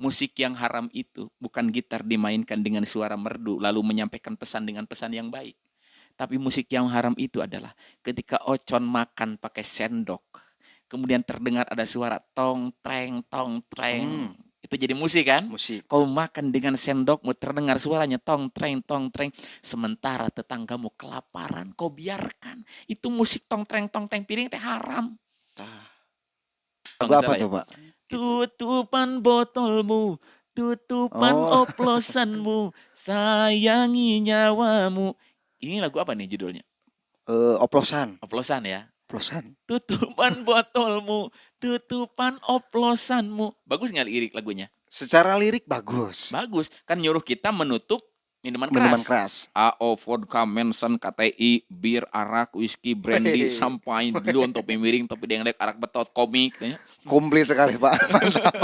musik yang haram itu bukan gitar dimainkan dengan suara merdu lalu menyampaikan pesan dengan pesan yang baik. Tapi musik yang haram itu adalah ketika Ocon makan pakai sendok, kemudian terdengar ada suara tong treng tong treng. Hmm, Itu jadi musik kan? musik. Kau makan dengan sendokmu terdengar suaranya tong treng, sementara tetanggamu kelaparan, kau biarkan. Itu musik tong treng piring teh haram. Tah. Kalau Lagu nggak apa salah ya. tuh, Pak? Gitu. Tutupan botolmu, tutupan Oh, oplosanmu, sayangi nyawamu. Ini lagu apa nih judulnya? oplosan. Oplosan ya. Oplosan. Tutupan botolmu, tutupan oplosanmu. Bagus nggak lirik lagunya? Secara lirik bagus. Bagus. Kan nyuruh kita menutup minuman Minuman keras. keras. AO, vodka, Mensen, KTI, bir, arak, whisky, brandy, Weh, sampai belum topi miring, topi dengdek, arak betot, komik. Katanya. komplit sekali, Pak. Mantap.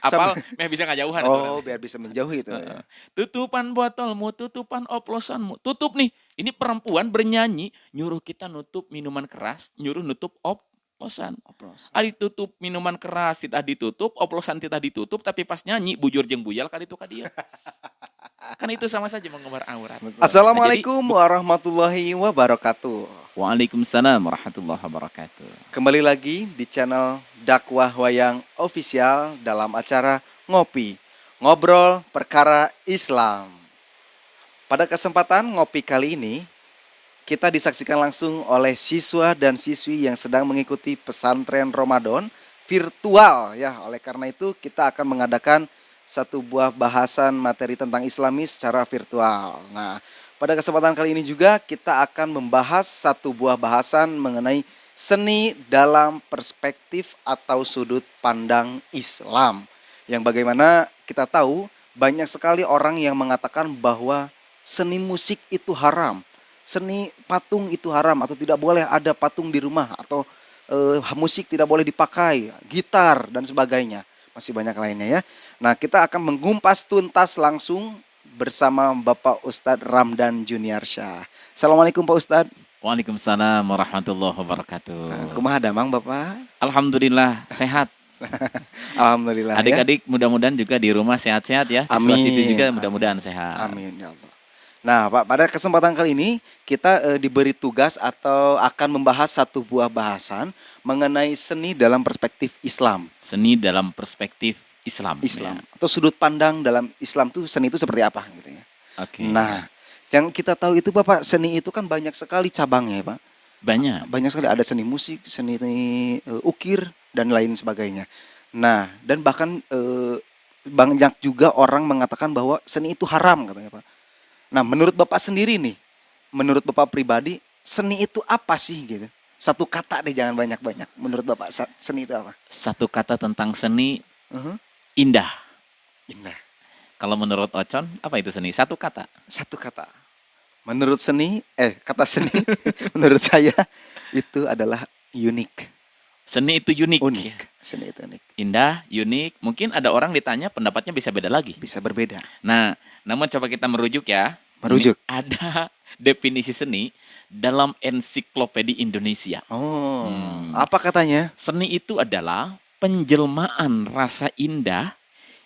Apal, Sampai meh bisa ngajauhan itu oh, nanti. biar bisa menjauhi itu Heeh. ya. Tutupan botolmu, tutupan oplosanmu. Tutup nih. Ini perempuan bernyanyi, nyuruh kita nutup minuman keras, nyuruh nutup oplosan. Oplosan. Ari tutup minuman keras tidak ditutup, oplosan tidak ditutup, tapi pas nyanyi bujur jeung buyal kali itu ka dia. Kan itu sama saja mengumbar aurat. Nah, jadi Assalamualaikum warahmatullahi wabarakatuh. Waalaikumsalam warahmatullahi wabarakatuh. Kembali lagi di channel Dakwah Wayang Official dalam acara Ngopi, Ngobrol Perkara Islam. Pada kesempatan ngopi kali ini, kita disaksikan langsung oleh siswa dan siswi yang sedang mengikuti pesantren Ramadan virtual ya. Oleh karena itu kita akan mengadakan satu buah bahasan materi tentang Islami secara virtual. Nah, pada kesempatan kali ini juga kita akan membahas satu buah bahasan mengenai seni dalam perspektif atau sudut pandang Islam. Yang bagaimana kita tahu banyak sekali orang yang mengatakan bahwa seni musik itu haram, seni patung itu haram, atau tidak boleh ada patung di rumah, atau musik tidak boleh dipakai, gitar dan sebagainya. Masih banyak lainnya ya. Nah, kita akan mengumpas tuntas langsung bersama Bapak Ustadz Ramdan Juniarsyah. Assalamualaikum Pak Ustadz. Waalaikumsalam warahmatullahi wabarakatuh. Kumaha damang Bapak? Alhamdulillah sehat. Alhamdulillah ya. Adik-adik mudah-mudahan juga di rumah sehat-sehat ya. Siswa-siswi juga mudah-mudahan sehat. Amin ya Allah. Nah, Pak, pada kesempatan kali ini kita diberi tugas atau akan membahas satu buah bahasan mengenai seni dalam perspektif Islam. Seni dalam perspektif Islam. Islam Ya. atau sudut pandang dalam Islam tuh seni itu seperti apa gitu ya. Oke. Nah, yang kita tahu itu Bapak, seni itu kan banyak sekali cabangnya ya, Pak. Banyak. Banyak sekali, ada seni musik, seni ukir dan lain sebagainya. Nah, dan bahkan banyak juga orang mengatakan bahwa seni itu haram katanya, Pak. Nah, menurut Bapak sendiri nih, menurut Bapak pribadi, seni itu apa sih gitu? Satu kata deh, jangan banyak-banyak. Menurut Bapak seni itu apa? Satu kata tentang seni, Uh-huh. indah. Indah. Kalau menurut Ocon, apa itu seni? Satu kata. Satu kata. Menurut kata seni, menurut saya itu adalah unik. Seni itu unik. Unik. Ya. Seni itu unik. Indah, unik. Mungkin ada orang ditanya pendapatnya bisa beda lagi. Bisa berbeda. Nah, namun coba kita merujuk ya. Merujuk. Ini ada definisi seni dalam ensiklopedia Indonesia. Oh, apa katanya? Seni itu adalah penjelmaan rasa indah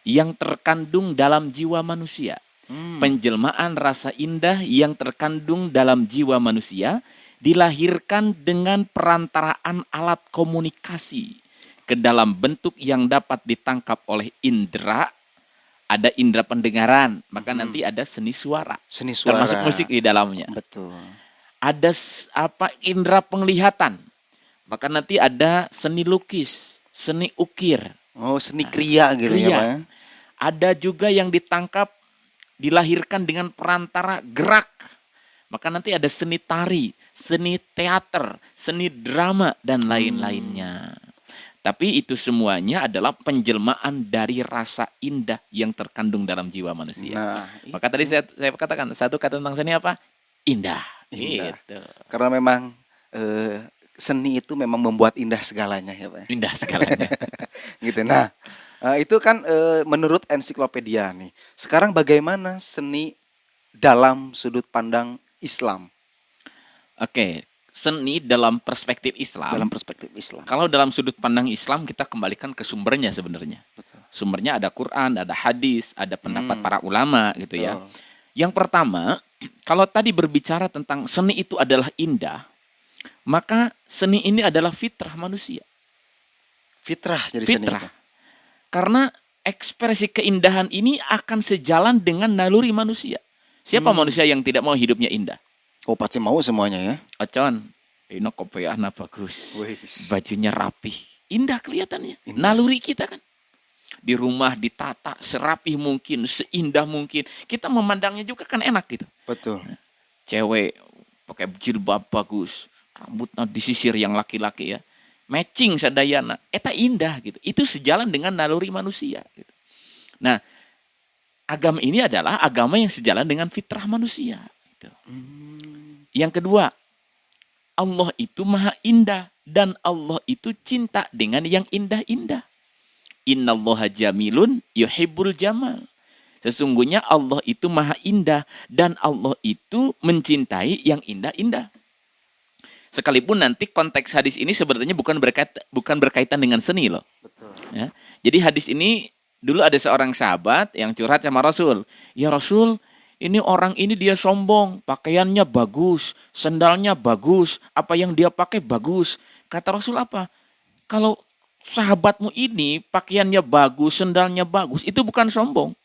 yang terkandung dalam jiwa manusia. Penjelmaan rasa indah yang terkandung dalam jiwa manusia dilahirkan dengan perantaraan alat komunikasi ke dalam bentuk yang dapat ditangkap oleh indera. Ada indera pendengaran, maka nanti ada seni suara. Seni suara. Termasuk musik di dalamnya. Betul. Ada indera penglihatan. Maka nanti ada seni lukis, seni ukir. Oh, seni kriya gitu ya, Pak. Ada juga yang ditangkap dilahirkan dengan perantara gerak. Maka nanti ada seni tari, seni teater, seni drama dan lain-lainnya. Tapi itu semuanya adalah penjelmaan dari rasa indah yang terkandung dalam jiwa manusia. Nah, maka tadi saya katakan satu kata tentang seni apa? Indah. Indah. Gitu. Karena memang seni itu memang membuat indah segalanya ya, Pak. Indah segalanya. Gitu. Nah, itu kan menurut ensiklopedia nih. Sekarang bagaimana seni dalam sudut pandang Islam? Oke. Seni dalam perspektif Islam. Dalam perspektif Islam. Kalau dalam sudut pandang Islam kita kembalikan ke sumbernya sebenarnya. Betul. Sumbernya ada Quran, ada hadis, ada pendapat para ulama gitu ya. Betul. Yang pertama, kalau tadi berbicara tentang seni itu adalah indah, maka seni ini adalah fitrah manusia. Fitrah jadi seni Fitrah. itu. Karena ekspresi keindahan ini akan sejalan dengan naluri manusia. Siapa manusia yang tidak mau hidupnya indah? Oh, pasti mau semuanya ya. Ocon, ini kopiahnya bagus, Wis. bajunya rapi, indah kelihatannya. Indah. Naluri kita kan. Di rumah ditata serapih mungkin, seindah mungkin. Kita memandangnya juga kan enak gitu. Betul. Cewek pakai jilbab bagus, rambutnya disisir yang laki-laki ya. Matching sadayana, eta indah gitu. Itu sejalan dengan naluri manusia gitu. Nah, agama ini adalah agama yang sejalan dengan fitrah manusia gitu. Yang kedua, Allah itu maha indah dan Allah itu cinta dengan yang indah-indah. Innallaha jamilun yuhibbul jamal. Sesungguhnya Allah itu maha indah dan Allah itu mencintai yang indah-indah. Sekalipun nanti konteks hadis ini sebenarnya bukan berkaitan dengan seni loh. Betul. Ya. Jadi hadis ini dulu ada seorang sahabat yang curhat sama Rasul. Ya Rasul, ini orang ini dia sombong, pakaiannya bagus, sendalnya bagus, apa yang dia pakai bagus. Kata Rasul apa? Kalau sahabatmu ini pakaiannya bagus, sendalnya bagus, itu bukan sombong.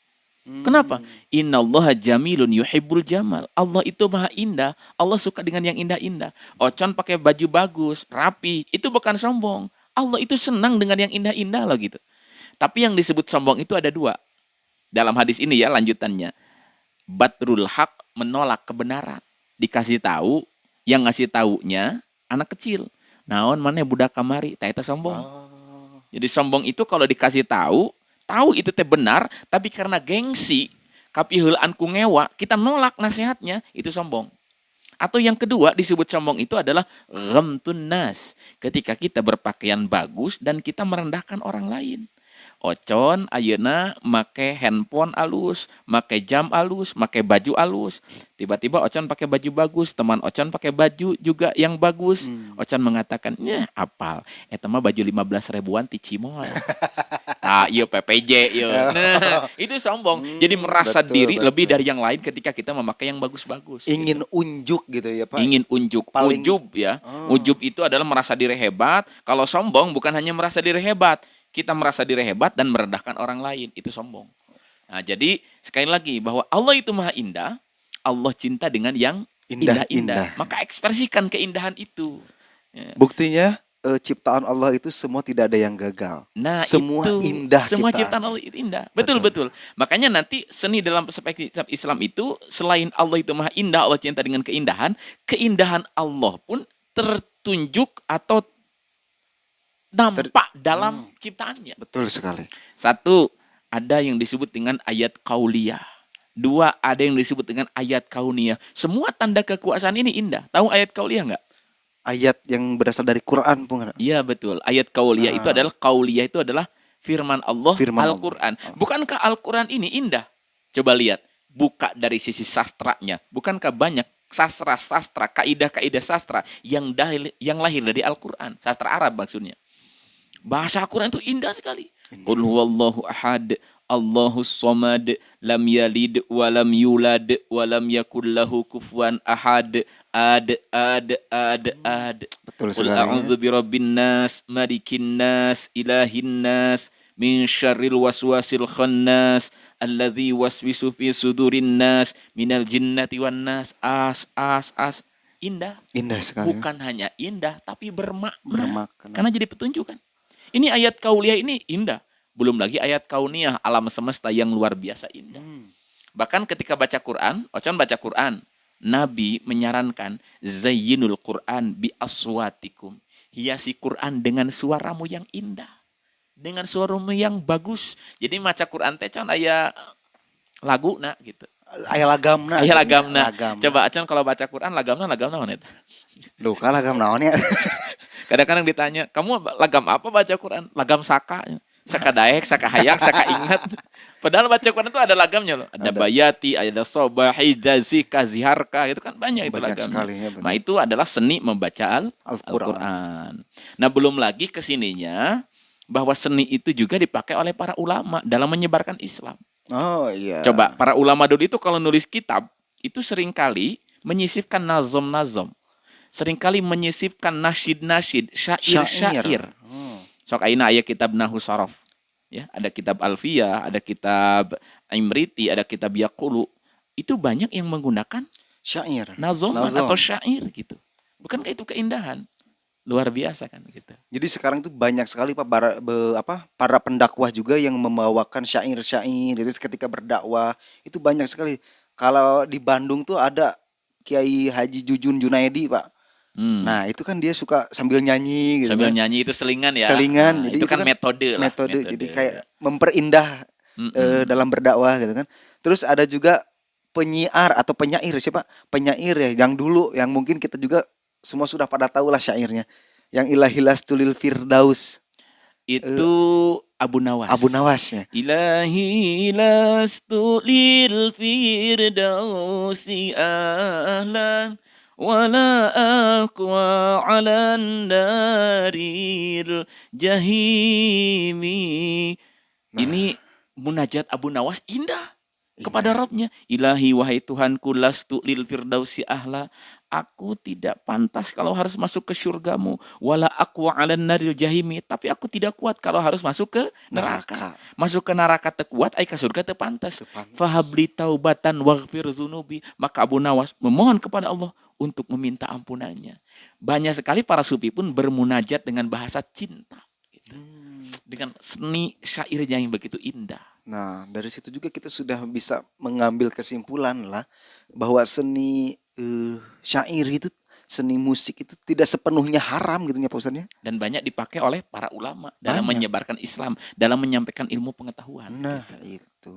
Kenapa? Innallaha jamilun yuhibbul jamal. Allah itu maha indah. Allah suka dengan yang indah-indah. Ocon pakai baju bagus, rapi, itu bukan sombong. Allah itu senang dengan yang indah-indah loh gitu. Tapi yang disebut sombong itu ada dua. Dalam hadis ini ya lanjutannya. Batrul haq, menolak kebenaran. Dikasih tahu, yang ngasih taunya anak kecil. Naon mana budak kamari, tah eta sombong. Jadi sombong itu kalau dikasih tahu itu teh benar, tapi karena gengsi, kapiheulaan ku ngewa, kita nolak nasihatnya, itu sombong. Atau yang kedua disebut sombong itu adalah ghamtun nas, ketika kita berpakaian bagus dan kita merendahkan orang lain. Ocon ayeuna make handphone alus, make jam alus, make baju alus. Tiba-tiba Ocon pakai baju bagus, teman Ocon pakai baju juga yang bagus. Ocon mengatakan, "Nyah, apal. Eta mah baju 15 ribuan ti Cimol." Ah, iya PPJ, iya. Nah, itu sombong. Jadi merasa betul, diri betul. lebih dari yang lain ketika kita memakai yang bagus-bagus. Ingin unjuk gitu ya, Pak. Ingin unjuk, Paling- ujub ya. Ujub itu adalah merasa diri hebat. Kalau sombong bukan hanya merasa diri hebat, kita merasa diri hebat dan merendahkan orang lain, itu sombong. Nah, jadi sekali lagi bahwa Allah itu maha indah, Allah cinta dengan yang Indah-indah. indah-indah. Maka ekspresikan keindahan itu. Ya. Buktinya ciptaan Allah itu semua tidak ada yang gagal. Nah, Semua itu, indah semua ciptaan. ciptaan Allah itu indah. Betul, betul. Makanya nanti seni dalam perspektif Islam itu selain Allah itu maha indah, Allah cinta dengan keindahan, keindahan Allah pun tertunjuk atau nampak dalam ciptaannya. Betul sekali. Satu, ada yang disebut dengan ayat kauliyah. Dua, ada yang disebut dengan ayat kauniyah. Semua tanda kekuasaan ini indah. Tahu ayat kauliyah nggak? Ayat yang berasal dari Quran pun. Iya betul. Ayat kauliyah itu adalah firman Allah, Firman Al-Quran. Bukankah Al-Quran ini indah? Coba lihat. Buka dari sisi sastranya. Bukankah banyak sastra-sastra, kaidah-kaidah sastra yang lahir dari Al-Quran. Sastra Arab maksudnya. Bahasa Al-Quran itu indah sekali. Qul huwallahu ahad, Allahus somad, lam yalid wa lam yulad wa lam yakul lahu kufuwan ahad. Ad. Betul Qul sekali. a'udzu birabbin nas, malikin nas, ilahin nas, min syarril waswasil khannas, alladzi waswisu fi sudurin nas, minal jinnati wan nas. As. Indah. Indah sekali. Bukan hanya indah, tapi bermakna. Bermakna. Karena jadi petunjuk kan. Ini ayat kauliyah ini indah. Belum lagi ayat kauniyah, alam semesta yang luar biasa indah. Bahkan ketika baca Quran, Ocon baca Quran, Nabi menyarankan zayyinul Quran bi aswatikum. Hiasi Quran dengan suaramu yang indah. Dengan suaramu yang bagus. Jadi maca Quran teh can aya laguna gitu. Aya lagamna. Aya lagamna. Lagamna. Coba Ocon kalau baca Quran lagamna naon eta? Duh, kan lagam naon ya? Kadang-kadang ditanya, kamu lagam apa baca Quran? Lagam saka. Saka daek, saka hayang, saka ingat. Padahal baca Quran itu ada lagamnya loh. Ada bayati, ada sobahi, jazika, ziharka. Itu kan banyak itu Banyak lagamnya. sekali, ya, benar. Nah itu adalah seni membaca Al-Quran. Al-Quran. Nah belum lagi kesininya, bahwa seni itu juga dipakai oleh para ulama dalam menyebarkan Islam. Oh iya. Coba para ulama dulu itu kalau nulis kitab itu seringkali menyisipkan nazom-nazom, seringkali menyisipkan nasyid-nasyid, Syair. syair-syair. Sok aina aya kitab Nahwu Sorof. Ya, ada kitab Alfiyah, ada kitab Imriti, ada kitab Yaqulu. Itu banyak yang menggunakan Syair. nazoman Nazom. atau syair gitu. Bukankah itu keindahan? Luar biasa kan gitu. Jadi sekarang itu banyak sekali Pak para pendakwah juga yang membawakan syair-syair itu ketika berdakwah itu banyak sekali. Kalau di Bandung tuh ada Kiai Haji Jujun Junaidi Pak. Nah itu kan dia suka sambil nyanyi gitu Sambil kan. nyanyi itu selingan ya. Selingan. Nah, Jadi itu kan metode lah. metode. Jadi kayak memperindah dalam berdakwah gitu kan. Terus ada juga penyiar atau penyair siapa? Penyair ya yang dulu yang mungkin kita juga semua sudah pada tahu lah syairnya. Yang ilahilas tulil firdaus. Itu Abu Nawas. Abu Nawas ya. Ilahi lastu lil firdausi ahlan wala aqwa 'alan naril jahimi. Ini munajat Abu Nawas indah kepada Rabbnya. Ilahi wahai Tuhanku lastu lil firdausi ahla. Aku tidak pantas kalau harus masuk ke surgamu. Wala aqwa 'alan naril jahimi. Tapi aku tidak kuat kalau harus masuk ke neraka. Masuk ke neraka teu kuat, ai ka surga teu pantas. Fahabli taubatan waghfir zunubi. Maka Abu Nawas memohon kepada Allah untuk meminta ampunannya. Banyak sekali para sufi pun bermunajat dengan bahasa cinta. Gitu. Dengan seni syairnya yang begitu indah. Nah, dari situ juga kita sudah bisa mengambil kesimpulan lah bahwa seni syair itu, seni musik itu tidak sepenuhnya haram gitu ya Pak Ustadz ya. Dan banyak dipakai oleh para ulama dalam Banyak. menyebarkan Islam, dalam menyampaikan ilmu pengetahuan. Nah, gitu. itu.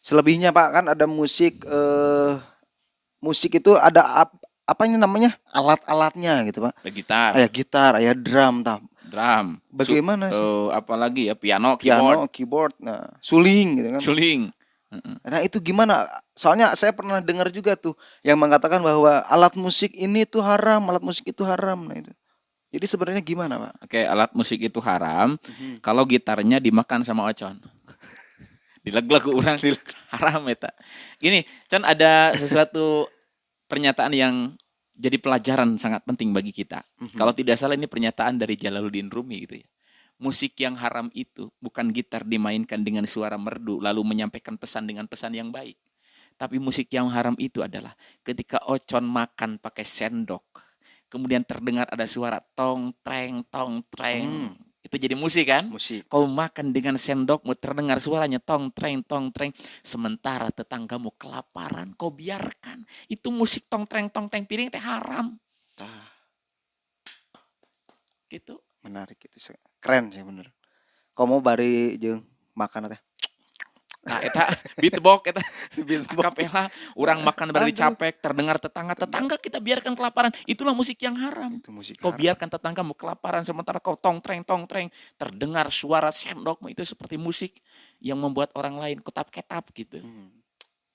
Selebihnya Pak kan ada musik musik itu ada apanya namanya? Alat-alatnya gitu Pak. Gitar, Aya gitar, aya drum, drum, bagaimana sih? apalagi ya piano, keyboard, nah, suling gitu kan. suling. Nah itu gimana? Soalnya saya pernah dengar juga tuh yang mengatakan bahwa alat musik ini tuh haram, alat musik itu haram. Nah itu. Jadi sebenarnya gimana Pak? Oke, alat musik itu haram kalau gitarnya dimakan sama ocon. Dileg-leg orang haram eta. Gini, Con ada sesuatu pernyataan yang jadi pelajaran sangat penting bagi kita. Kalau tidak salah ini pernyataan dari Jalaluddin Rumi gitu ya. Musik yang haram itu bukan gitar dimainkan dengan suara merdu lalu menyampaikan pesan dengan pesan yang baik. Tapi musik yang haram itu adalah ketika ocon makan pakai sendok, kemudian terdengar ada suara tong treng. Itu jadi musik kan? Musik. Kau makan dengan sendokmu terdengar suaranya tong treng. Sementara tetanggamu kelaparan, kau biarkan. Itu musik tong treng piring teh haram. Gitu. Menarik itu. Keren sih bener. Kamu bari jeung makan teh. Nah, eta beatbox eta akapela orang makan bari capek terdengar tetangga kita biarkan kelaparan, itulah musik yang haram. Itu musik Kau haram. biarkan tetanggamu kelaparan sementara kau tong treng terdengar suara sendokmu, itu seperti musik yang membuat orang lain ketap-ketap gitu.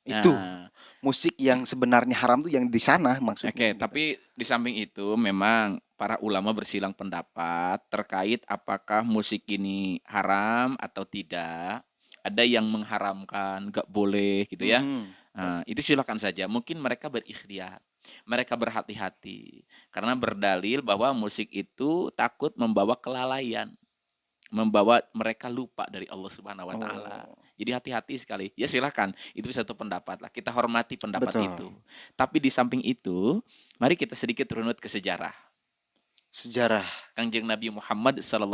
Itu Nah, musik yang sebenarnya haram tuh yang di sana maksudnya. Oke, gitu. tapi di samping itu memang para ulama bersilang pendapat terkait apakah musik ini haram atau tidak. Ada yang mengharamkan, gak boleh gitu ya. Nah, itu silakan saja. Mungkin mereka berikhtiar, mereka berhati-hati karena berdalil bahwa musik itu takut membawa kelalaian, membawa mereka lupa dari Allah Subhanahu wa taala. Jadi hati-hati sekali. Ya silakan, itu satu pendapat lah. Kita hormati pendapat Betul. itu. Tapi di samping itu, mari kita sedikit runut ke sejarah. Sejarah. Kangjeng Nabi Muhammad SAW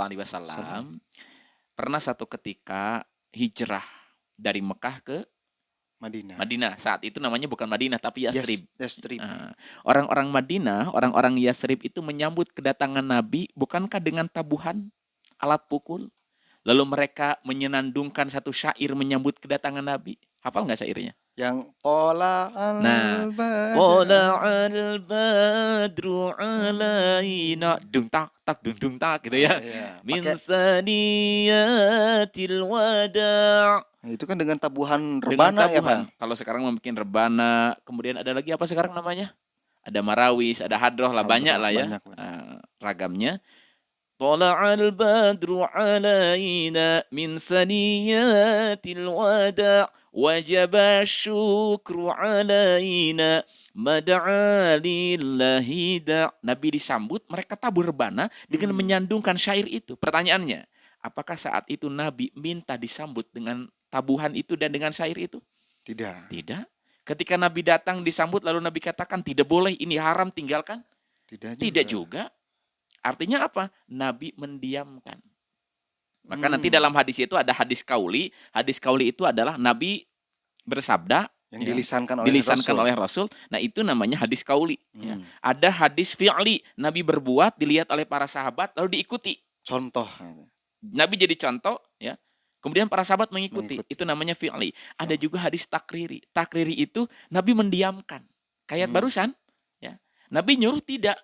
pernah satu ketika hijrah dari Mekah ke Madinah. Saat itu namanya bukan Madinah tapi Yasrib. Yasrib. Orang-orang Madinah, orang-orang Yasrib itu menyambut kedatangan Nabi bukankah dengan tabuhan alat pukul? Lalu mereka menyenandungkan satu syair menyambut kedatangan Nabi. Hafal nggak syairnya? Yang pola al-badru alaina dung tak gitu ya. Min saniyatil wada'. Itu kan dengan tabuhan rebana ya Pak. Kalau sekarang membuat rebana, kemudian ada lagi apa sekarang namanya? Ada marawis, ada hadroh lah, banyak lah ya. Ragamnya. Tala'al badru alaina min thaniyatil wada' wajaba syukru alaina mad'a lillahi da'. Nabi disambut, mereka tabur rebana dengan menyandungkan syair itu. Pertanyaannya, apakah saat itu Nabi minta disambut dengan tabuhan itu dan dengan syair itu? Tidak. Tidak. Ketika Nabi datang disambut lalu Nabi katakan tidak boleh, ini haram, tinggalkan? Tidak Tidak juga. juga. Artinya apa? Nabi mendiamkan. Maka nanti Hmm. dalam hadis itu ada hadis kauli. Hadis kauli itu adalah Nabi bersabda Yang ya, dilisankan oleh dilisankan Rasul. oleh Rasul. Nah itu namanya hadis kauli. Ya. Hmm. Ada hadis fi'li. Nabi berbuat, dilihat oleh para sahabat, lalu diikuti. Contoh. Nabi jadi contoh, ya. Kemudian para sahabat mengikuti. Mengikuti. Itu namanya fi'li. Ada juga hadis takriri. Takriri itu Nabi mendiamkan. Kayak barusan, ya. Nabi nyuruh tidak.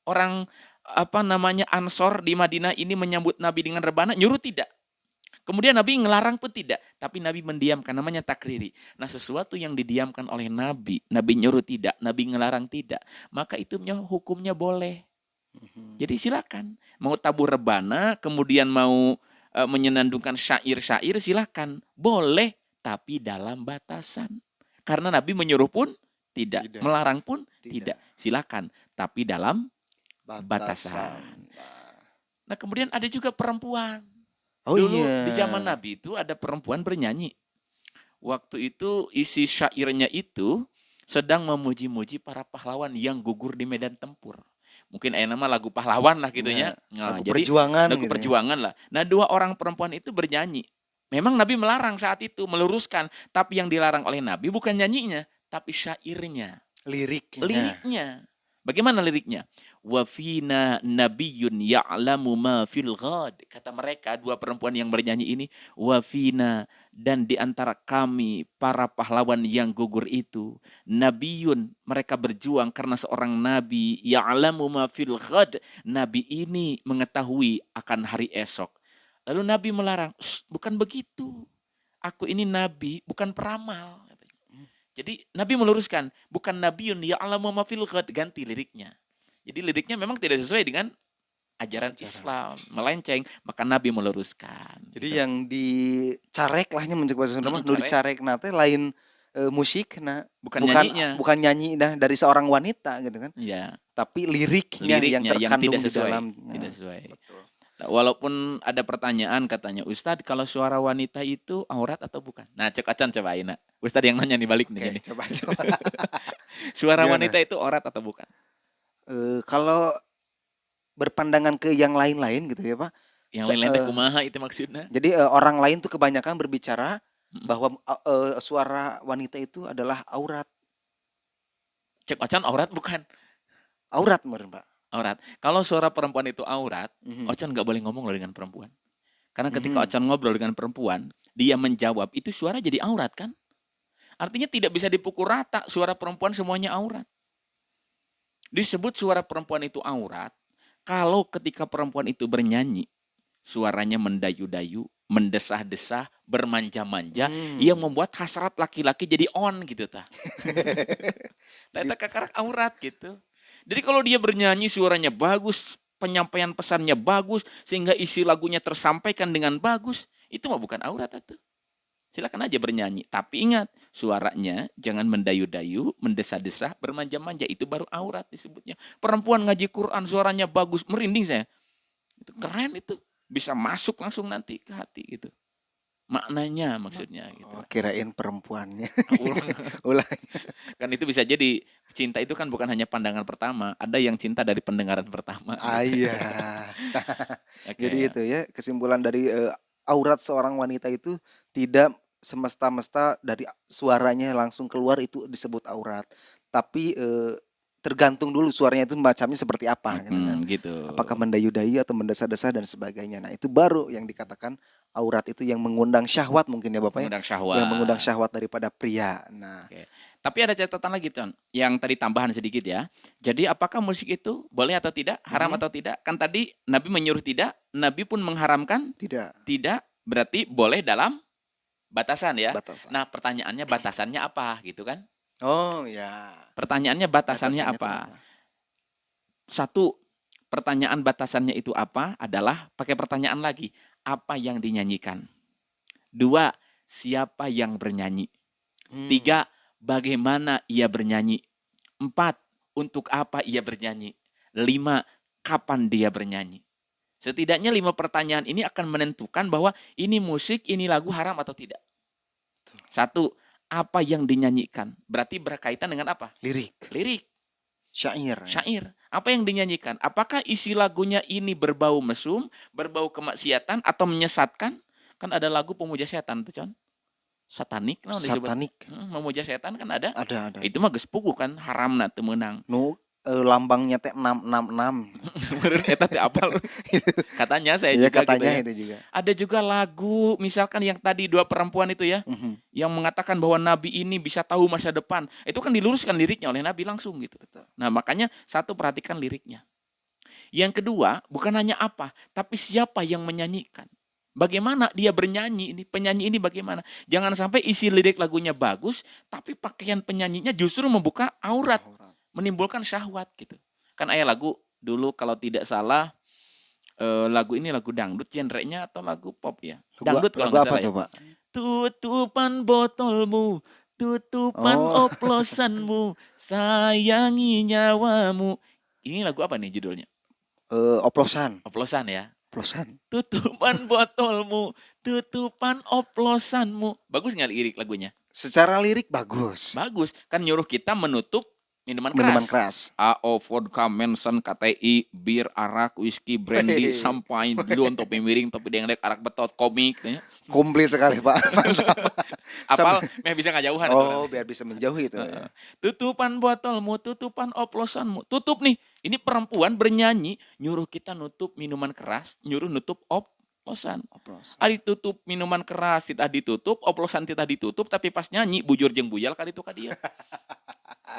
Orang Ansor di Madinah ini menyambut Nabi dengan rebana, nyuruh tidak. Kemudian Nabi ngelarang pun tidak, tapi Nabi mendiamkan, namanya takriri. Nah, sesuatu yang didiamkan oleh Nabi, Nabi nyuruh tidak, Nabi ngelarang tidak, maka itu hukumnya boleh. Jadi silakan, mau tabur rebana, kemudian mau menyenandungkan syair-syair, silakan, boleh, tapi dalam batasan. Karena Nabi menyuruh pun tidak, melarang pun tidak. Silakan, tapi dalam batasan. Nah, kemudian ada juga perempuan. Dulu di zaman Nabi itu ada perempuan bernyanyi. Waktu itu isi syairnya itu sedang memuji-muji para pahlawan yang gugur di medan tempur. Mungkin nama lagu pahlawan lah gitu ya. Nah, lagu jadi perjuangan. Lagu perjuangan lah. Nah, 2 orang perempuan itu bernyanyi. Memang Nabi melarang saat itu, meluruskan. Tapi yang dilarang oleh Nabi bukan nyanyinya, tapi syairnya. Liriknya. Bagaimana liriknya? Wa fina nabiyyun ya'lamu ma fil ghad. Kata mereka, 2 perempuan yang bernyanyi ini, wa fina, dan di antara kami para pahlawan yang gugur itu, nabiyyun, mereka berjuang karena seorang nabi, ya'lamu ma fil ghad. Nabi ini mengetahui akan hari esok. Lalu Nabi melarang, bukan begitu. Aku ini nabi, bukan peramal. Jadi Nabi meluruskan, bukan nabiun ya'lamu ma fil ghad, ganti liriknya. Jadi liriknya memang tidak sesuai dengan ajaran Islam, melenceng, maka Nabi meluruskan. Jadi yang dicarek lahnya menceuk bahasa Sunda mah nu dicarek nate lain musik bukan nyanyinya. Bukan nyanyi dari seorang wanita gitu kan. Iya. Tapi liriknya yang terkandung tidak sesuai, di dalam. Tidak sesuai. Betul. Walaupun ada pertanyaan katanya, Ustadz kalau suara wanita itu aurat atau bukan? Nah, cek acan coba Aina. Ustadz yang nanya nih balik nih. Coba. Suara wanita itu aurat atau bukan? Kalau berpandangan ke yang lain-lain gitu ya Pak. Yang lain-lain kumaha itu maksudnya? Jadi orang lain tuh kebanyakan berbicara bahwa suara wanita itu adalah aurat. Cek acan aurat bukan? Aurat meureun Pak. Aurat. Kalau suara perempuan itu aurat, Ocan nggak boleh ngomong loh dengan perempuan. Karena ketika Ocan ngobrol dengan perempuan, dia menjawab, itu suara jadi aurat kan? Artinya tidak bisa dipukul rata, suara perempuan semuanya aurat. Disebut suara perempuan itu aurat, kalau ketika perempuan itu bernyanyi, suaranya mendayu-dayu, mendesah-desah, bermanja-manja, yang membuat hasrat laki-laki jadi on gitu tah. Eta kakarak aurat gitu. Jadi kalau dia bernyanyi suaranya bagus, penyampaian pesannya bagus, sehingga isi lagunya tersampaikan dengan bagus, itu mah bukan aurat itu. Silakan aja bernyanyi, tapi ingat suaranya jangan mendayu-dayu, mendesah-desah, bermanja-manja, itu baru aurat disebutnya. Perempuan ngaji Quran suaranya bagus, merinding saya. Itu keren itu, bisa masuk langsung nanti ke hati gitu. Maknanya maksudnya gitu. Kirain perempuannya. Kan itu bisa jadi cinta itu kan bukan hanya pandangan pertama, ada yang cinta dari pendengaran pertama. Iya. Jadi itu ya kesimpulan dari aurat seorang wanita itu tidak semesta-mesta dari suaranya langsung keluar itu disebut aurat. Tapi tergantung dulu suaranya itu macamnya seperti apa gitu kan. Gitu. Apakah mendayu-dayu atau mendesah-desah dan sebagainya. Nah, itu baru yang dikatakan aurat itu yang mengundang syahwat mungkin ya Bapak mengundang syahwat. Yang mengundang syahwat daripada pria. Nah, tapi ada catatan lagi, Con. Yang tadi tambahan sedikit ya. Jadi apakah musik itu boleh atau tidak, haram atau tidak? Kan tadi Nabi menyuruh tidak, Nabi pun mengharamkan tidak. Tidak, berarti boleh dalam batasan ya. Batasan. Nah, pertanyaannya batasannya apa gitu kan? Oh ya. Pertanyaannya batasannya apa? Satu, pertanyaan batasannya itu apa? Adalah pakai pertanyaan lagi. Apa yang dinyanyikan? 2, siapa yang bernyanyi? 3, bagaimana ia bernyanyi? 4, untuk apa ia bernyanyi? 5, kapan dia bernyanyi? Setidaknya 5 pertanyaan ini akan menentukan bahwa ini musik, ini lagu haram atau tidak. 1, apa yang dinyanyikan? Berarti berkaitan dengan apa? Lirik, Lirik, syair. syair. Apa yang dinyanyikan? Apakah isi lagunya ini berbau mesum, berbau kemaksiatan, atau menyesatkan? Kan ada lagu pemuja setan tuh, Con. Satanik, no, disebut. Satanik. Memuja setan kan ada. Ada. Itu mah geus puguh kan, haramna teu meunang. Nu lambangnya teh 666. Meureun eta teh apal. Katanya saya Iya, juga katanya gitu ya. itu juga. Ada juga lagu misalkan yang tadi 2 perempuan itu ya, yang mengatakan bahwa Nabi ini bisa tahu masa depan. Itu kan diluruskan liriknya oleh Nabi langsung gitu. Nah, makanya 1, perhatikan liriknya. Yang kedua, bukan hanya apa, tapi siapa yang menyanyikan. Bagaimana dia bernyanyi ini, penyanyi ini bagaimana. Jangan sampai isi lirik lagunya bagus, tapi pakaian penyanyinya justru membuka aurat, menimbulkan syahwat gitu. Kan aya lagu dulu kalau tidak salah, lagu ini lagu dangdut genrenya atau lagu pop ya? Dangdut kalau Lagu nggak apa salah ya. tuh, Pak? Tutupan botolmu, tutupan Oh. oplosanmu, sayangi nyawamu. Ini lagu apa nih judulnya? Oplosan. Oplosan ya. Oplosan. Tutupan botolmu, tutupan oplosanmu. Bagus nggak lirik lagunya? Secara lirik bagus. Bagus. Kan nyuruh kita menutup minuman Minuman keras. keras. AO, vodka, Manson, KTI, bir, arak, whisky, brandy, Hehehe. sampai belum topi miring, topi dengdek, arak betot, komik. Ya. Komplit sekali, Pak. Mantap. Apal, meh bisa ngajauhan. Oh, biar bisa menjauhi itu ya. Tutupan botolmu, tutupan oplosanmu. Tutup nih. Ini perempuan bernyanyi, nyuruh kita nutup minuman keras, nyuruh nutup oplosan. Oplosan. Ari tutup minuman keras tidak ditutup, oplosan tidak ditutup, tapi pas nyanyi bujur jeung buyal kali itu ka dia.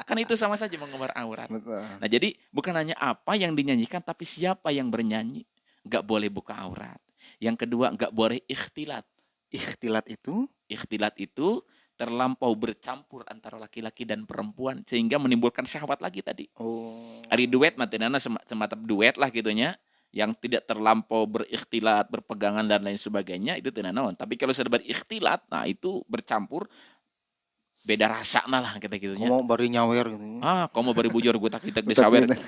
Kan itu sama saja menggambar aurat. Betul. Nah, jadi bukan hanya apa yang dinyanyikan, tapi siapa yang bernyanyi. Nggak boleh buka aurat. Yang kedua, nggak boleh ikhtilat. Ikhtilat itu? Ikhtilat itu terlampau bercampur antara laki-laki dan perempuan sehingga menimbulkan syahwat lagi tadi. Oh. Ari duet matenana semacam duet lah gitunya, yang tidak terlampau berikhtilat, berpegangan dan lain sebagainya itu teu naon. Tapi kalau sudah berikhtilat, nah itu bercampur beda rasa lah kita gitunya. Mau bari nyawer gitu. Kamu bari bujur gue tak Utak disawer. gitu.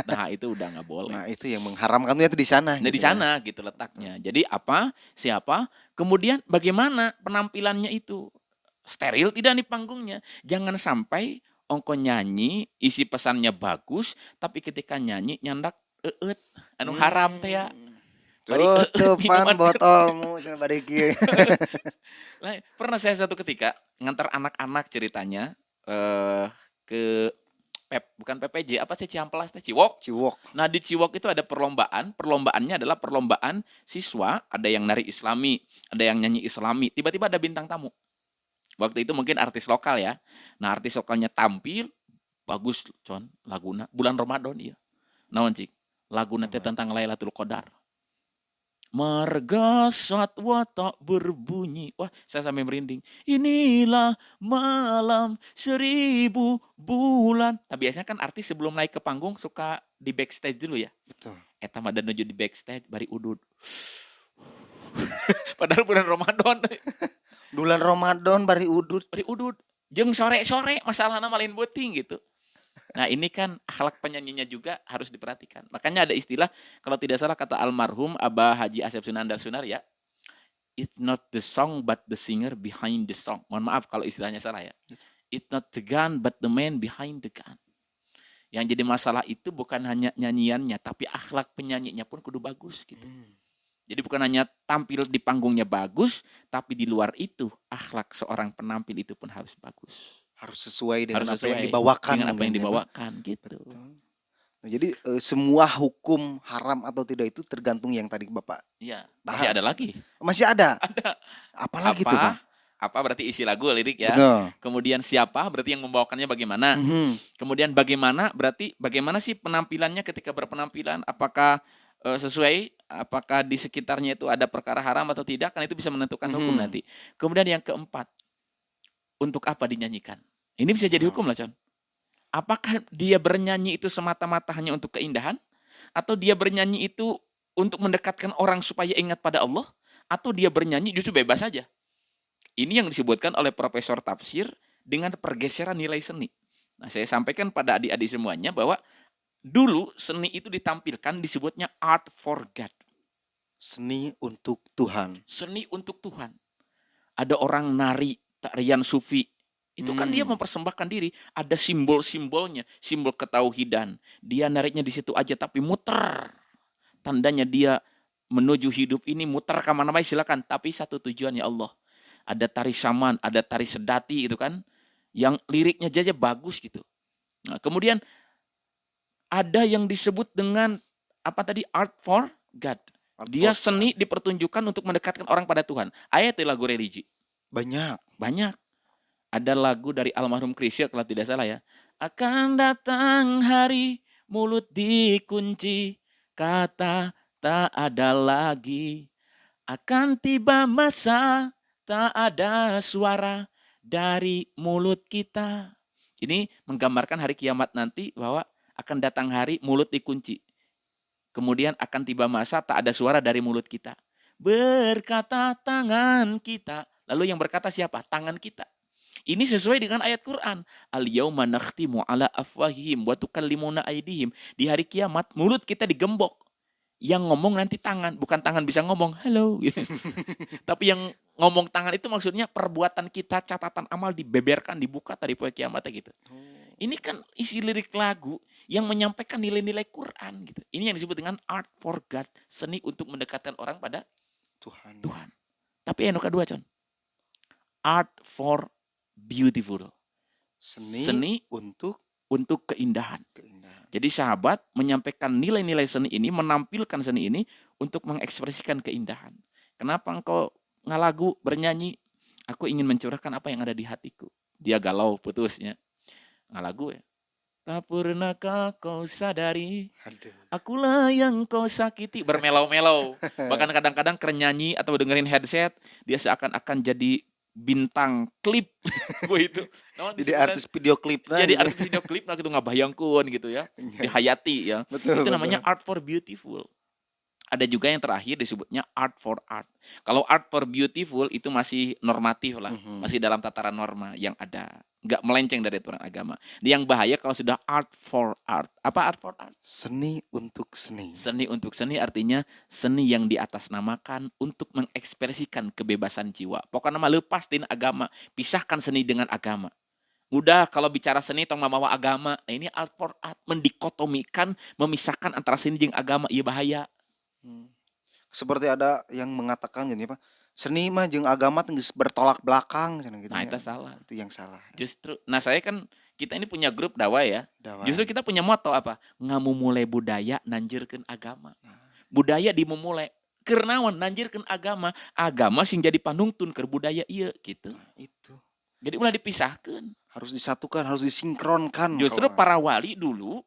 Nah, itu udah nggak boleh. Nah, itu yang mengharamkan itu di sana. Nah, gitu di sana gitu letaknya. Jadi apa? Siapa? Kemudian bagaimana penampilannya itu? Steril tidak nih panggungnya. Jangan sampai ongko nyanyi, isi pesannya bagus, tapi ketika nyanyi nyandak anu haram teh ya. Bari Tutupan minuman botolmu cenah bari kieu. Nah, pernah saya satu ketika ngantar anak-anak ceritanya ke bukan PPJ, apa sih Ciamplas teh, Ciwok. Ciwok. Nah, di Ciwok itu ada perlombaan. Perlombaannya adalah perlombaan siswa, ada yang nari Islami, ada yang nyanyi Islami. Tiba-tiba ada bintang tamu. Waktu itu mungkin artis lokal ya. Nah, artis lokalnya tampil bagus, Con, laguna bulan Ramadan iya. Naon cik? Laguna teh tentang Lailatul Qadar. Marga satwa tak berbunyi. Wah, saya sampai merinding. Inilah malam 1000 bulan. Nah, biasanya kan artis sebelum naik ke panggung suka di backstage dulu ya. Betul. Eta mah dan nuju di backstage bari udud. Padahal bulan Ramadan. Bulan Ramadan bari udut. Bari udud. Jeung sore-sore masalahna malin beuting gitu. Nah, ini kan akhlak penyanyinya juga harus diperhatikan. Makanya ada istilah, kalau tidak salah kata almarhum Abah Haji Asep Sunandar Sunar ya, it's not the song but the singer behind the song. Mohon maaf kalau istilahnya salah ya. It's not the gun but the man behind the gun. Yang jadi masalah itu bukan hanya nyanyiannya, tapi akhlak penyanyinya pun kudu bagus gitu. Jadi bukan hanya tampil di panggungnya bagus, tapi di luar itu akhlak seorang penampil itu pun harus bagus. Harus sesuai dengan Harus apa sesuai yang dibawakan. dengan apa yang mungkin ya, Pak. dibawakan gitu. Nah, jadi semua hukum haram atau tidak itu tergantung yang tadi Bapak. Iya, Bahas. masih ada lagi. Masih ada? Ada. Apalagi tuh, Pak? Apa berarti isi lagu lirik ya. Betul. Kemudian siapa berarti yang membawakannya bagaimana. Kemudian bagaimana berarti bagaimana sih penampilannya ketika berpenampilan. Apakah sesuai, apakah di sekitarnya itu ada perkara haram atau tidak. Kan itu bisa menentukan hukum nanti. Kemudian yang keempat, untuk apa dinyanyikan. Ini bisa jadi hukum lah, Con. Apakah dia bernyanyi itu semata-mata hanya untuk keindahan? Atau dia bernyanyi itu untuk mendekatkan orang supaya ingat pada Allah? Atau dia bernyanyi justru bebas saja? Ini yang disebutkan oleh Profesor Tafsir dengan pergeseran nilai seni. Nah, saya sampaikan pada adik-adik semuanya bahwa dulu seni itu ditampilkan disebutnya art for God. Seni untuk Tuhan. Seni untuk Tuhan. Ada orang nari tarian sufi. Itu kan dia mempersembahkan diri. Ada simbol-simbolnya. Simbol ketauhidan. Dia nariknya di situ aja tapi muter. Tandanya dia menuju hidup ini muter kemana-mana silakan. Tapi satu tujuan ya Allah. Ada tari saman, ada tari sedati itu kan. Yang liriknya aja bagus gitu. Nah, kemudian ada yang disebut dengan apa tadi? Art for God. Dia seni dipertunjukkan untuk mendekatkan orang pada Tuhan. Ayat lagu religi. Banyak. Ada lagu dari almarhum Chrisye kalau tidak salah ya. Akan datang hari mulut dikunci, kata tak ada lagi. Akan tiba masa tak ada suara dari mulut kita. Ini menggambarkan hari kiamat nanti bahwa akan datang hari mulut dikunci. Kemudian akan tiba masa tak ada suara dari mulut kita. Berkata tangan kita. Lalu yang berkata siapa? Tangan kita. Ini sesuai dengan ayat Quran. Al-yauma nakhtimu ala afwahihim wa tukallimuna aydihim. Di hari kiamat mulut kita digembok. Yang ngomong nanti tangan, bukan tangan bisa ngomong halo gitu. Tapi yang ngomong tangan itu maksudnya perbuatan kita, catatan amal dibeberkan, dibuka tadi poe kiamat gitu. Ini kan isi lirik lagu yang menyampaikan nilai-nilai Quran gitu. Ini yang disebut dengan art for God, seni untuk mendekatkan orang pada Tuhan. Tapi yang kedua, Con. Art for beautiful. Seni untuk keindahan. Jadi sahabat menyampaikan nilai-nilai seni ini, menampilkan seni ini untuk mengekspresikan keindahan. Kenapa engkau ngalagu, bernyanyi? Aku ingin mencurahkan apa yang ada di hatiku. Dia galau putusnya. Ngalagu ya. Tak pernahkah kau sadari, akulah yang kau sakiti. Bermelau-melau. Bahkan kadang-kadang nyanyi atau dengerin headset, dia seakan-akan jadi bintang klip itu. Jadi artis video klip. Jadi artis video klip nah gitu ngabayangkeun gitu ya. Dihayati ya. Itu namanya art for beautiful. Ada juga yang terakhir disebutnya art for art. Kalau art for beautiful itu masih normatif lah, masih dalam tataran norma yang ada, nggak melenceng dari aturan agama. Yang bahaya kalau sudah art for art. Apa art for art? Seni untuk seni. Seni untuk seni artinya seni yang diatasnamakan untuk mengekspresikan kebebasan jiwa. Pokoknya nama lepas din agama, pisahkan seni dengan agama. Udah kalau bicara seni tong mamawa agama. Nah ini art for art mendikotomikan, memisahkan antara seni jeung agama, iya bahaya. Seperti ada yang mengatakan gini Pak, seni mah jeung agama geus bertolak belakang gitu. Nah, itu salah. Itu yang salah. Justru kita ini punya grup dakwah ya. Justru kita punya moto apa? Ngamumule budaya nanjirkeun agama. Budaya dimumule keur naon nanjirkeun agama. Agama sing jadi panungtun keur budaya ieu gitu. Nah, itu. Jadi ulah dipisahkeun. Harus disatukan, harus disinkronkan. Justru para wali dulu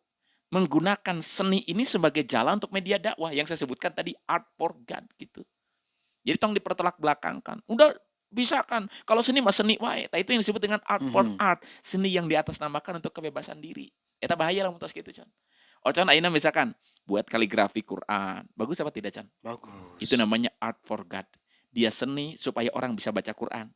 menggunakan seni ini sebagai jalan untuk media dakwah yang saya sebutkan tadi art for God gitu. Jadi tong dipertolak belakangkan. Udah bisa kan kalau seni mah seni wae. Itu yang disebut dengan art for art, seni yang diatasnamakan untuk kebebasan diri. Eta bahaya lah mutos gitu, Con. Con ayeuna misalkan buat kaligrafi Quran. Bagus apa tidak, Con? Bagus. Itu namanya art for God. Dia seni supaya orang bisa baca Quran.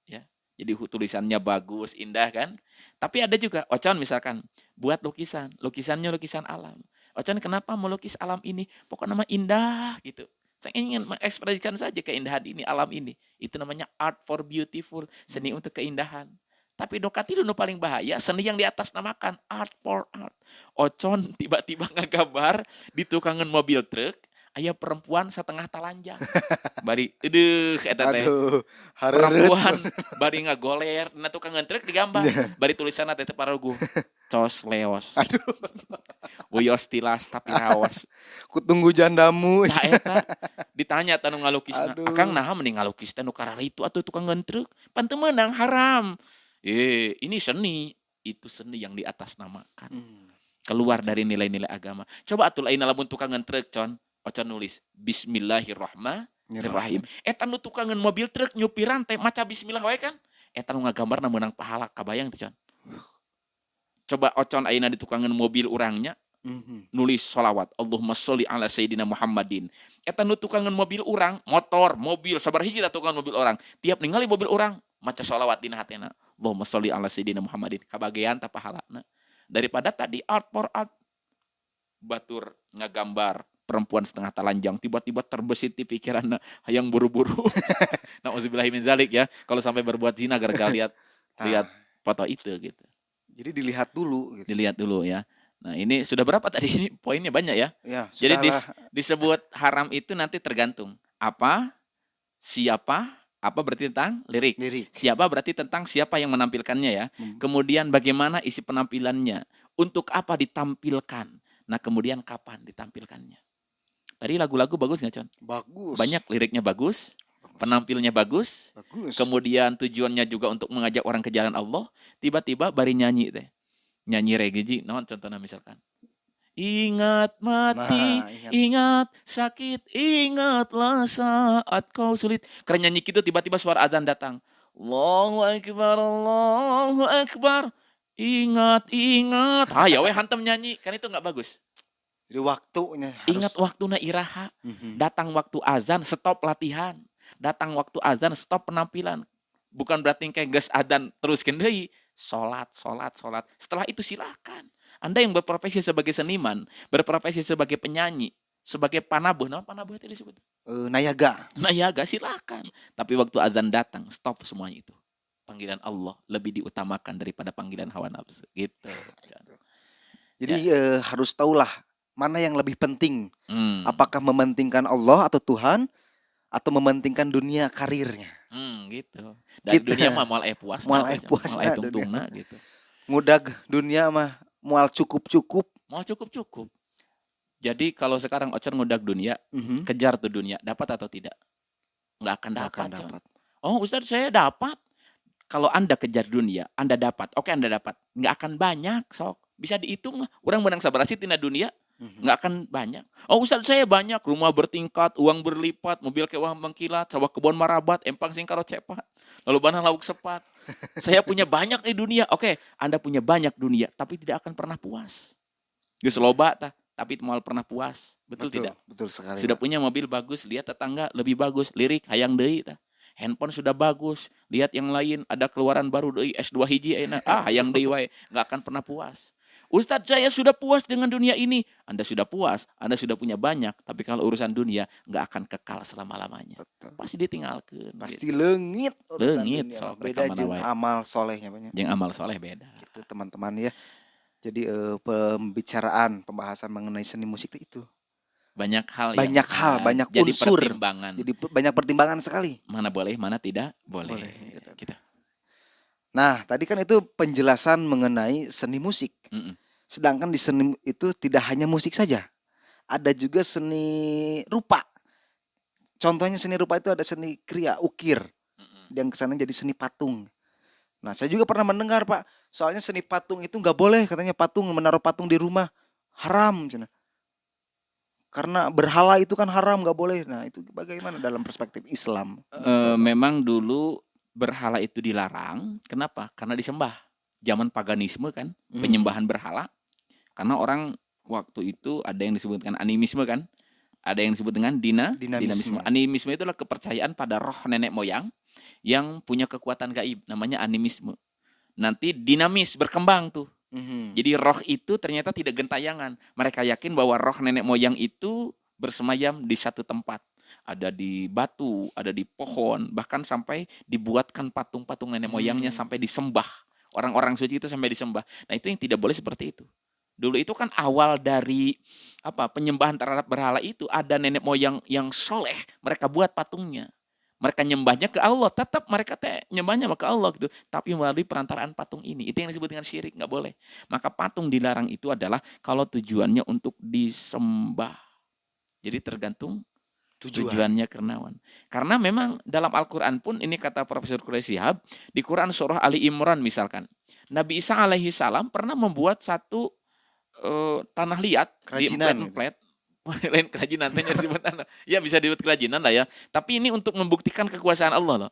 Ya. Jadi tulisannya bagus, indah kan. Tapi ada juga, Ocon misalkan, buat lukisannya lukisan alam. Ocon kenapa melukis alam ini? Pokoknya nama indah gitu. Saya ingin mengekspresikan saja keindahan ini, alam ini. Itu namanya art for beautiful, seni untuk keindahan. Tapi dokati nu paling bahaya, seni yang di atas namakan art for art. Ocon tiba-tiba ngagambar di tukangan mobil truk, aya perempuan setengah talanjang. Bari eta teh. Perempuan bari ngagoler, na tukang truk digambar. Bari tulisanna teh paragu. Cos leos. Aduh. Wiyos tilas tapi raos. Kutunggu jandamu. Tah eta ditanya tanu ngalukisna. Akang naha mending ngalukis teh nu karara itu atuh tukang truk. Pan teu meunang haram. Ini seni. Itu seni yang di atas namakan. Keluar dari nilai-nilai agama. Coba atuh lain lamun tukang truk, Con. Ocon nulis Bismillahirrahmanirrahim. Eta nu tukangan mobil truk nyupiran teh maca bismillah wae kan. Eta nu ngagambarna meunang pahala kabayang teh, Con. Coba Ocon ayeuna di tukangan mobil urangnya nulis sholawat Allahumma sholli ala sayyidina Muhammadin. Eta nu tukangan mobil orang, motor, mobil, sabar hiji tukangan mobil orang. Tiap ningali mobil orang, maca sholawat dina hatena. Allahumma sholli ala sayyidina Muhammadin. Kabagean ta pahalana. Daripada tadi art for art. Batur ngagambar perempuan setengah telanjang, tiba-tiba terbesit di pikiranna hayang buru-buru. Nauzubillahi min zalik ya. Kalau sampai berbuat zina gara-gara lihat foto itu gitu. Jadi dilihat dulu gitu. Dilihat dulu ya. Nah, ini sudah berapa tadi? Ini poinnya banyak ya. Ya, jadi disebut haram itu nanti tergantung apa, siapa, apa berarti tentang lirik. Siapa berarti tentang siapa yang menampilkannya ya. Kemudian bagaimana isi penampilannya, untuk apa ditampilkan. Nah, kemudian kapan ditampilkannya. Tadi lagu-lagu bagus nggak, Con? Bagus. Banyak liriknya bagus, penampilnya bagus. Kemudian tujuannya juga untuk mengajak orang ke jalan Allah. Tiba-tiba bari nyanyi teh. Nyanyi reggae, non contohnya misalkan. Ingat mati, ingat sakit, ingatlah saat kau sulit. Karena nyanyi gitu tiba-tiba suara azan datang. Allahu Akbar, Allahu Akbar. Ingat. Ya weh hantem nyanyi, kan itu nggak bagus. Jadi waktunya harus... Ingat waktunya iraha. Datang waktu azan, stop latihan. Datang waktu azan, stop penampilan. Bukan berarti kayak gas adan teruskan deui. Sholat. Setelah itu silakan. Anda yang berprofesi sebagai seniman, berprofesi sebagai penyanyi, sebagai panabuh. Nah, panabuh itu disebut? Nayaga, silakan. Tapi waktu azan datang, stop semuanya itu. Panggilan Allah lebih diutamakan daripada panggilan hawa nafsu. Gitu. Jadi harus tahulah mana yang lebih penting. Apakah mementingkan Allah atau Tuhan, atau mementingkan dunia karirnya. Gitu. Dari dunia mah moal puas. Moal tungtungna gitu. Ngudag dunia mah moal cukup. Jadi kalau sekarang Ocer ngudag dunia, kejar tuh dunia, dapat atau tidak? Nggak akan dapat. Oh, Ustaz saya dapat. Kalau Anda kejar dunia, Anda dapat. Oke, Anda dapat. Nggak akan banyak, sok. Bisa dihitung lah. Orang menang sabarasi tina dunia. Nggak akan banyak. Oh, Ustaz saya banyak, rumah bertingkat, uang berlipat, mobil kewah mengkilat, sawah kebon marabat, empang singkaro cepat, lalu banang lauk sepat. Saya punya banyak di dunia. Oke, Anda punya banyak dunia, tapi tidak akan pernah puas. Geus loba tah, tapi moal pernah puas. Betul tidak? Betul sekali. Sudah punya mobil bagus, lihat tetangga lebih bagus, lirik hayang deui tah. Handphone sudah bagus, lihat yang lain ada keluaran baru deui S2 hiji enak. Hayang deui wae, enggak akan pernah puas. Ustadz saya sudah puas dengan dunia ini. Anda sudah puas, Anda sudah punya banyak. Tapi kalau urusan dunia nggak akan kekal selama-lamanya. Pasti ditinggalkan. Pasti gitu. Leungit. Beda jeung amal solehnya banyak. Jeung amal soleh beda. Gitu teman-teman ya. Jadi pembahasan mengenai seni musik itu. Banyak hal. Banyak jadi unsur. Pertimbangan. Jadi banyak pertimbangan sekali. Mana boleh, mana tidak boleh. Gitu. Nah, tadi kan itu penjelasan mengenai seni musik. Sedangkan di seni itu tidak hanya musik saja. Ada juga seni rupa. Contohnya seni rupa itu ada seni kriya, ukir. Yang kesana jadi seni patung. Nah, saya juga pernah mendengar, Pak. Soalnya seni patung itu nggak boleh. Katanya menaruh patung di rumah. Haram. Karena berhala itu kan haram, nggak boleh. Nah, itu bagaimana dalam perspektif Islam? Memang dulu berhala itu dilarang. Kenapa? Karena disembah. Zaman paganisme kan, penyembahan berhala. Karena orang waktu itu ada yang disebutkan animisme kan, ada yang disebut dengan dinamisme. Animisme itu adalah kepercayaan pada roh nenek moyang yang punya kekuatan gaib, namanya animisme. Nanti dinamis, berkembang tuh. Jadi roh itu ternyata tidak gentayangan. Mereka yakin bahwa roh nenek moyang itu bersemayam di satu tempat. Ada di batu, ada di pohon, bahkan sampai dibuatkan patung-patung nenek moyangnya sampai disembah. Orang-orang suci itu sampai disembah. Nah, itu yang tidak boleh seperti itu. Dulu itu kan awal dari penyembahan terhadap berhala itu ada nenek moyang yang soleh, mereka buat patungnya. Mereka nyembahnya ke Allah, tetap mereka nyembahnya ke Allah gitu, tapi melalui perantaraan patung ini. Itu yang disebut dengan syirik, nggak boleh. Maka patung dilarang itu adalah kalau tujuannya untuk disembah. Jadi tergantung tujuannya kenawan. Karena memang dalam Al-Quran pun, ini kata Profesor Quraisy Shihab, di Quran surah Ali Imran misalkan, Nabi Isa alaihi salam pernah membuat satu tanah liat di emplet. Lain kerajinan, ya bisa disebut kerajinan lah ya. Tapi ini untuk membuktikan kekuasaan Allah loh.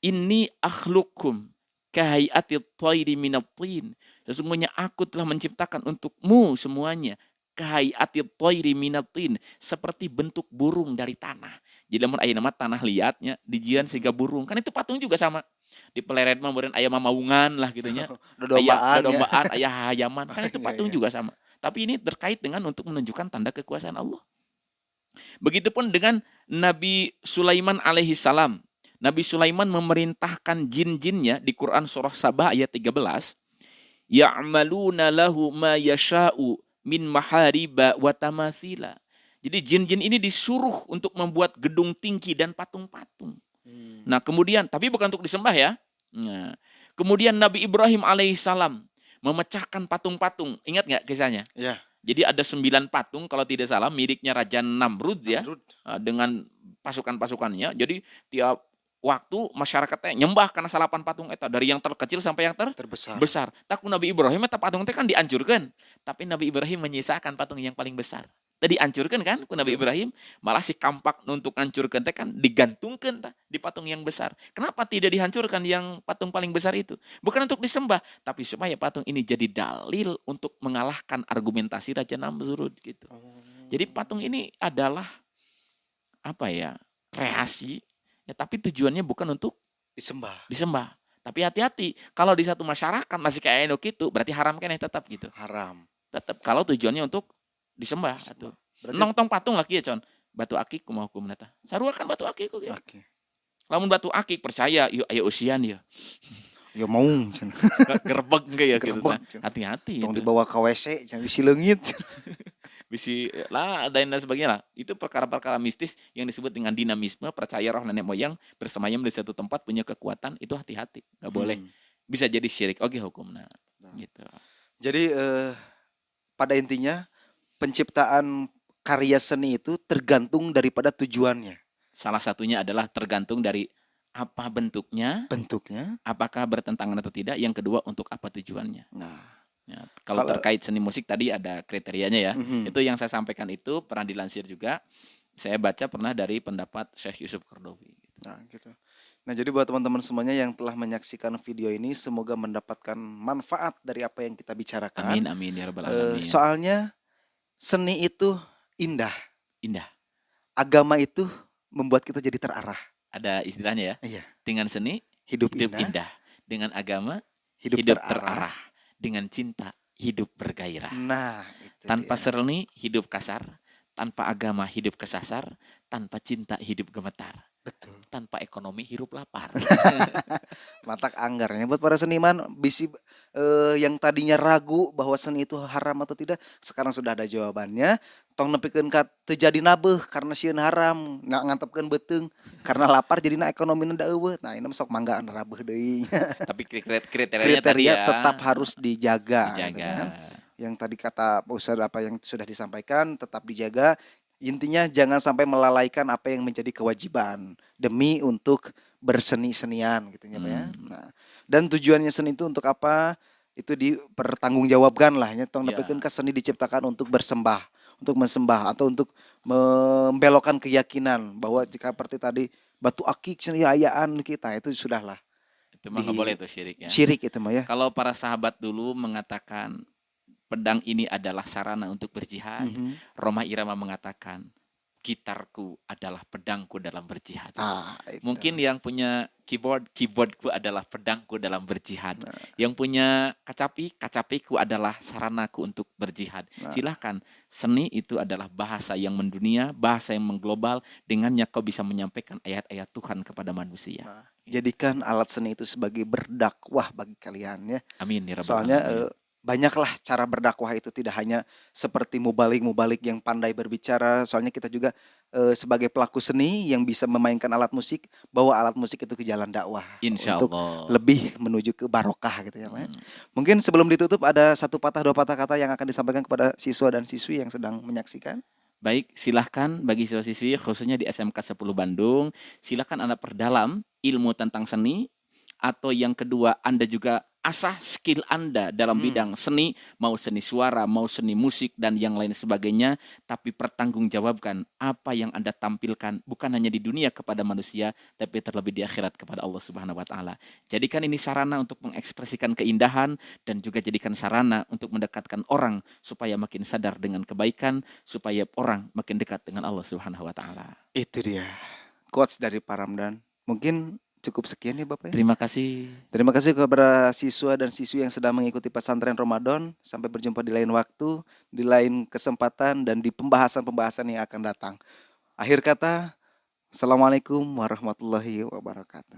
Inni akhlukum kahai'atit thairi minat tin Sesungguhnya aku telah menciptakan untukmu semuanya kahaiatit thairi minatin, seperti bentuk burung dari tanah. Jadi lamun aya nama tanah liatnya dijieun siga burung. Kan itu patung juga sama. Di peleret mah meureun aya mamaungan lah gitu nya. Aya Dodombaan ya. dodombaan, aya hayaman. Kan itu Iya, patung iya. juga sama. Tapi ini terkait dengan untuk menunjukkan tanda kekuasaan Allah. Begitupun dengan Nabi Sulaiman alaihi salam. Nabi Sulaiman memerintahkan jin-jinnya di Quran surah Sabah ayat 13, ya'maluna lahu ma yasha'u min mahariba wa tamatsila. Jadi jin-jin ini disuruh untuk membuat gedung tinggi dan patung-patung. Nah, kemudian tapi bukan untuk disembah ya. Nah, kemudian Nabi Ibrahim alaihissalam memecahkan patung-patung. Ingat nggak kisahnya? Ya, Jadi ada 9 patung kalau tidak salah miliknya Raja Namrud ya, Namrud. dengan pasukan-pasukannya. Jadi tiap waktu masyarakatnya nyembah karena salapan patung eta dari yang terkecil sampai yang Terbesar. besar. Tak Nabi Ibrahim eta patung teh kan dihancurkan. Tapi Nabi Ibrahim menyisakan patung yang paling besar. Tadi dihancurkan kan ku Nabi Betul. Ibrahim, malah si kampak untuk hancurkan teh kan digantungkan tah di patung yang besar. Kenapa tidak dihancurkan yang patung paling besar itu? Bukan untuk disembah, tapi supaya patung ini jadi dalil untuk mengalahkan argumentasi Raja Namrud gitu. Jadi patung ini adalah apa ya? Kreasi ya, tapi tujuannya bukan untuk Disembah. disembah. Tapi hati-hati, kalau di satu masyarakat masih kayak eno gitu, berarti haram kan tetap gitu. Haram. Tetap kalau tujuannya untuk disembah atuh. Berarti Nong tong patung lagi ya, Con. Batu akik kumaha hukumna tah? Sarua kan batu akik kok. oke. Lamun batu akik percaya yuk aya usian ya. Ya mau Gerbeg ge ya gitu Gerebeg, tah. Con. Hati-hati tong itu. dibawa ke WC jangan bisi leungit. Bisi lah dan lain sebagainya lah. Itu perkara-perkara mistis yang disebut dengan dinamisme, percaya roh nenek moyang bersemayam di satu tempat punya kekuatan, itu hati-hati, nggak boleh. Bisa jadi syirik oke hukumna. Gitu. Jadi pada intinya penciptaan karya seni itu tergantung daripada tujuannya, Salah satunya adalah tergantung dari apa bentuknya, bentuknya. apakah bertentangan atau tidak. Yang kedua untuk apa tujuannya. Nah, Ya, kalau Kalau- terkait seni musik tadi ada kriterianya ya. Mhm. Itu yang saya sampaikan itu pernah dilansir juga. Saya baca pernah dari pendapat Syekh Yusuf Qaradawi. Nah, gitu. Nah, jadi buat teman-teman semuanya yang telah menyaksikan video ini, semoga mendapatkan manfaat dari apa yang kita bicarakan. Amin amin ya rabbal alamin. Soalnya seni itu indah, Indah. agama itu membuat kita jadi terarah. Ada istilahnya ya. Iya, Dengan seni hidup hidup indah, indah. Dengan agama hidup hidup terarah. terarah. Dengan cinta hidup bergairah. Nah, itu Tanpa dia. seni hidup kasar, tanpa agama hidup kesasar, tanpa cinta hidup gemetar, Betul. tanpa ekonomi hidup lapar. Matak anggarnya buat para seniman bisi yang tadinya ragu bahwa seni itu haram atau tidak, sekarang sudah ada jawabannya. Tong nepikeun ka teu jadi nabeuh karena sieun haram, ngantepkeun beuteung karena lapar jadina ekonomina da eueuh. Nah, ini mah sok mangga rabuh deui. Tapi kriterianya tadi Kriteria ya tetap harus dijaga, gitu dijaga. kan. Yang tadi kata Pak Ustadz apa yang sudah disampaikan tetap dijaga. Intinya jangan sampai melalaikan apa yang menjadi kewajiban demi untuk berseni-senian gitu ya Pak ya. Nah, dan tujuannya seni itu untuk apa? Itu dipertanggungjawabkan lah ya. Tong Ya. nepikeun ka seni diciptakan untuk bersembah, untuk mensembah atau untuk membelokkan keyakinan bahwa jika seperti tadi batu akik seni ayaan kita itu sudahlah Itu mah nggak boleh tuh syirik ya. syirik itu mah ya. Kalau para sahabat dulu mengatakan pedang ini adalah sarana untuk berjihad, Mhm. Roma Irama mengatakan gitarku adalah pedangku dalam berjihad. Itu. Mungkin yang punya keyboardku adalah pedangku dalam berjihad. Nah. Yang punya kacapiku adalah saranaku untuk berjihad. Nah. Silahkan, seni itu adalah bahasa yang mendunia, bahasa yang mengglobal. Dengannya kau bisa menyampaikan ayat-ayat Tuhan kepada manusia. Nah, jadikan alat seni itu sebagai berdakwah bagi kalian ya. Amin ya rabbal Soalnya alamin. banyaklah cara berdakwah itu, tidak hanya seperti mubalik yang pandai berbicara. Soalnya kita juga sebagai pelaku seni yang bisa memainkan alat musik, bawa alat musik itu ke jalan dakwah Insya untuk Allah. lebih menuju ke barokah gitu ya Pak ya. Hmm. Mungkin sebelum ditutup ada satu patah dua patah kata yang akan disampaikan kepada siswa dan siswi yang sedang menyaksikan. Baik, silahkan bagi siswa-siswi khususnya di SMK 10 Bandung, silahkan Anda perdalam ilmu tentang seni, atau yang kedua Anda juga mengasah skill Anda dalam Hmm. bidang seni, mau seni suara, mau seni musik dan yang lain sebagainya, tapi pertanggungjawabkan apa yang Anda tampilkan bukan hanya di dunia kepada manusia, tapi terlebih di akhirat kepada Allah Subhanahu wa taala. Jadikan ini sarana untuk mengekspresikan keindahan dan juga jadikan sarana untuk mendekatkan orang supaya makin sadar dengan kebaikan, supaya orang makin dekat dengan Allah Subhanahu wa taala. Itu dia quotes dari Pak Ramdan. Mungkin cukup sekian ya Bapak ya. Terima kasih. Terima kasih kepada siswa dan siswi yang sedang mengikuti pesantren Ramadan. Sampai berjumpa di lain waktu, di lain kesempatan, dan di pembahasan-pembahasan yang akan datang. Akhir kata, Assalamualaikum warahmatullahi wabarakatuh.